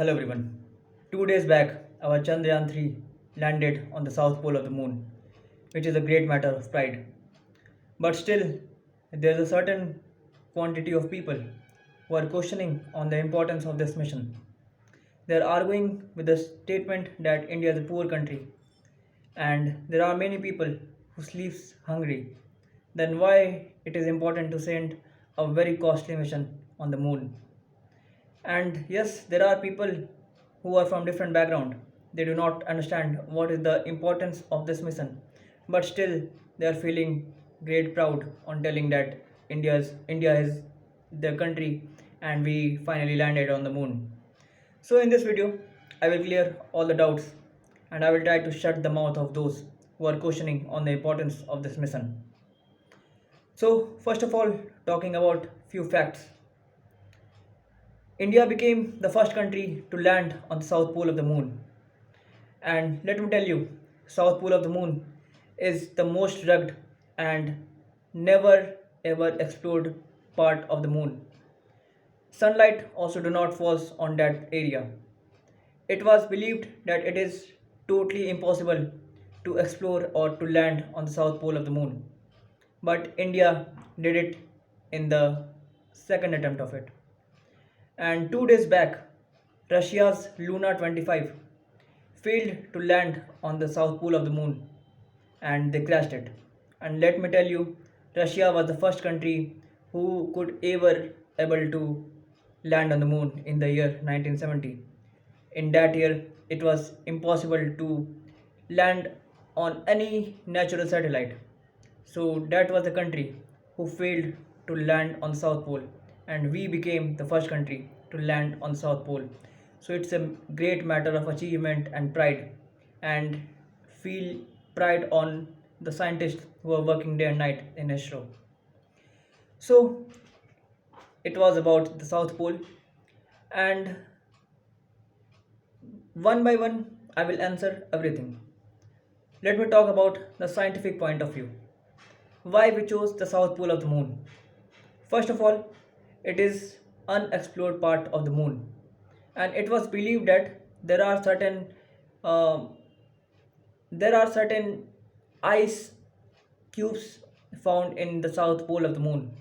Hello everyone. 2 days back, our Chandrayan 3 landed on the south pole of the moon, which is a great matter of pride. But still, there's a certain quantity of people who are questioning on the importance of this mission. They're arguing with the statement that India is a poor country and there are many people who sleeps hungry. Then why it is important to send a very costly mission on the moon? And yes, there are people who are from different background. They do not understand what is the importance of this mission, but still they are feeling great proud on telling that India is their country and we finally landed on the moon. So in this video, I will clear all the doubts and I will try to shut the mouth of those who are questioning on the importance of this mission. So first of all, talking about few facts. India became the first country to land on the south pole of the moon. And let me tell you, south pole of the moon is the most rugged and never ever explored part of the moon. Sunlight also do not falls on that area. It was believed that it is totally impossible to explore or to land on the south pole of the moon. But India did it in the second attempt of it. And 2 days back, Russia's Luna 25 failed to land on the south pole of the moon and they crashed it. And let me tell you, Russia was the first country who could ever able to land on the moon in the year 1970. In that year, it was impossible to land on any natural satellite. So that was the country who failed to land on the South Pole, and we became the first country to land on the South Pole. So it's a great matter of achievement and pride, and feel pride on the scientists who are working day and night in ISRO. So it was about the South Pole, and one by one, I will answer everything. Let me talk about the scientific point of view. Why we chose the south pole of the moon? First of all, it is unexplored part of the moon, and it was believed that uh, there are certain ice cubes found in the south pole of the moon.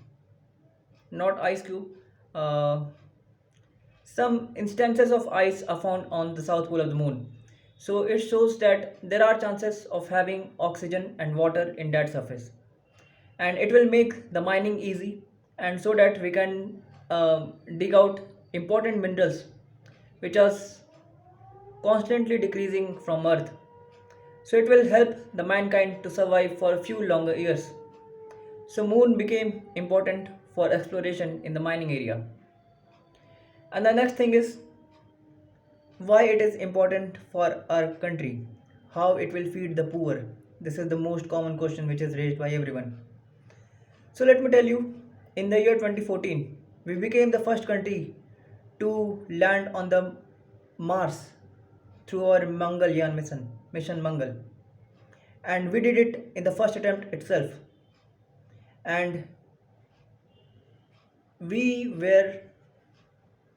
Not ice cube. Uh, some instances of ice are found on the south pole of the moon. So it shows that there are chances of having oxygen and water in that surface, and it will make the mining easy, and so that we can dig out important minerals which are constantly decreasing from earth. So it will help the mankind to survive for a few longer years. So moon became important for exploration in the mining area. And the next thing is why it is important for our country, how it will feed the poor. This is the most common question which is raised by everyone. So let me tell you, in the year 2014, we became the first country to land on the Mars through our Mangalyaan mission Mangal. And we did it in the first attempt itself. And we were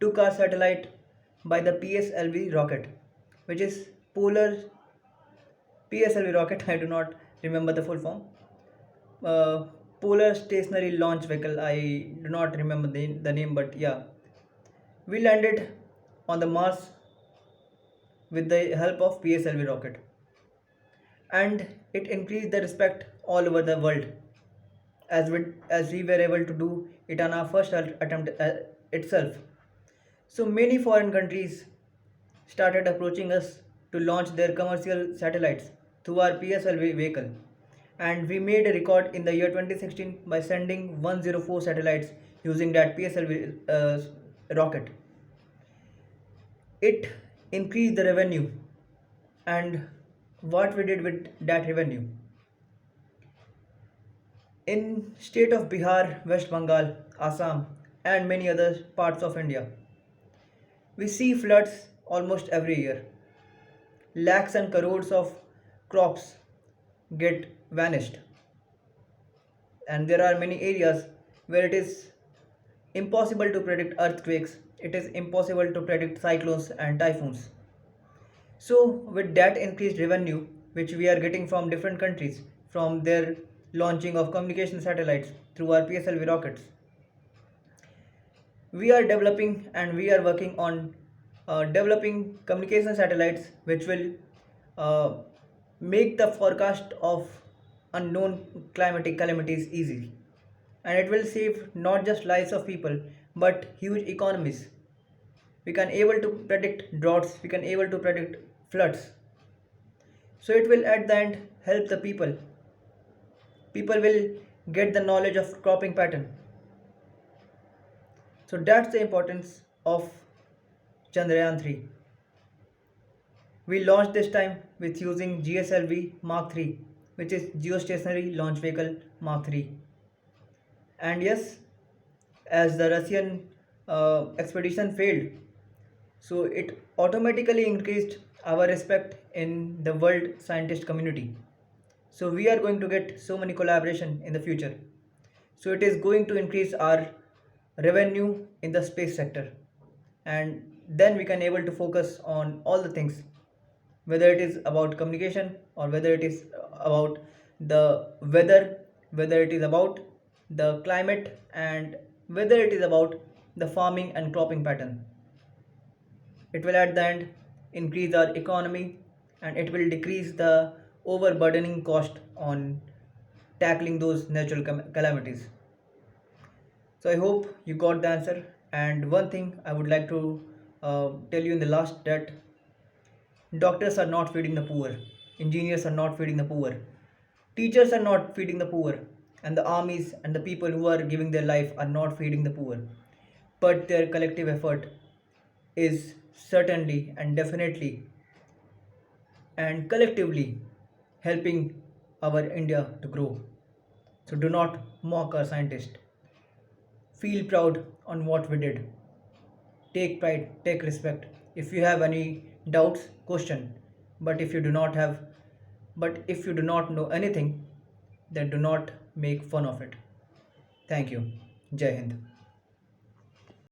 took our satellite by the PSLV rocket, which is Polar PSLV rocket. I do not remember the full form. Uh, Polar Stationary Launch Vehicle. I do not remember the name, but yeah, we landed on the Mars with the help of PSLV rocket, and it increased the respect all over the world as we were able to do it on our first attempt itself. So many foreign countries started approaching us to launch their commercial satellites through our PSLV vehicle. And we made a record in the year 2016 by sending 104 satellites using that PSLV rocket. It increased the revenue, and what we did with that revenue. In state of Bihar, West Bengal, Assam, and many other parts of India, we see floods almost every year. Lakhs and crores of crops get vanished, and there are many areas where it is impossible to predict earthquakes it is impossible to predict cyclones and typhoons. So, with that increased revenue, which we are getting from different countries, from their launching of communication satellites through our PSLV rockets, we are developing and we are working on developing communication satellites which will uh, make the forecast of unknown climatic calamities easy, and it will save not just lives of people but huge economies. We can able to predict droughts, we can able to predict floods, so it will at the end help the people will get the knowledge of cropping pattern. So that's the importance of Chandrayaan 3. We launched this time with using GSLV Mark 3, which is Geostationary Launch Vehicle Mark 3. And yes, as the Russian expedition failed, so it automatically increased our respect in the world scientist community. So we are going to get so many collaboration in the future. So it is going to increase our revenue in the space sector, and then we can able to focus on all the things, whether it is about communication or whether it is about the weather, whether it is about the climate, and whether it is about the farming and cropping pattern. It will at the end increase our economy, and it will decrease the overburdening cost on tackling those natural calamities. So I hope you got the answer. And one thing I would like to tell you in the last, that doctors are not feeding the poor, engineers are not feeding the poor, teachers are not feeding the poor, and the armies and the people who are giving their life are not feeding the poor. But their collective effort is certainly and definitely and collectively helping our India to grow. So do not mock our scientists. Feel proud on what we did. Take pride, take respect. If you have any doubts, question. But if you do not have, but if you do not know anything, then do not make fun of it. Thank you. Jai Hind.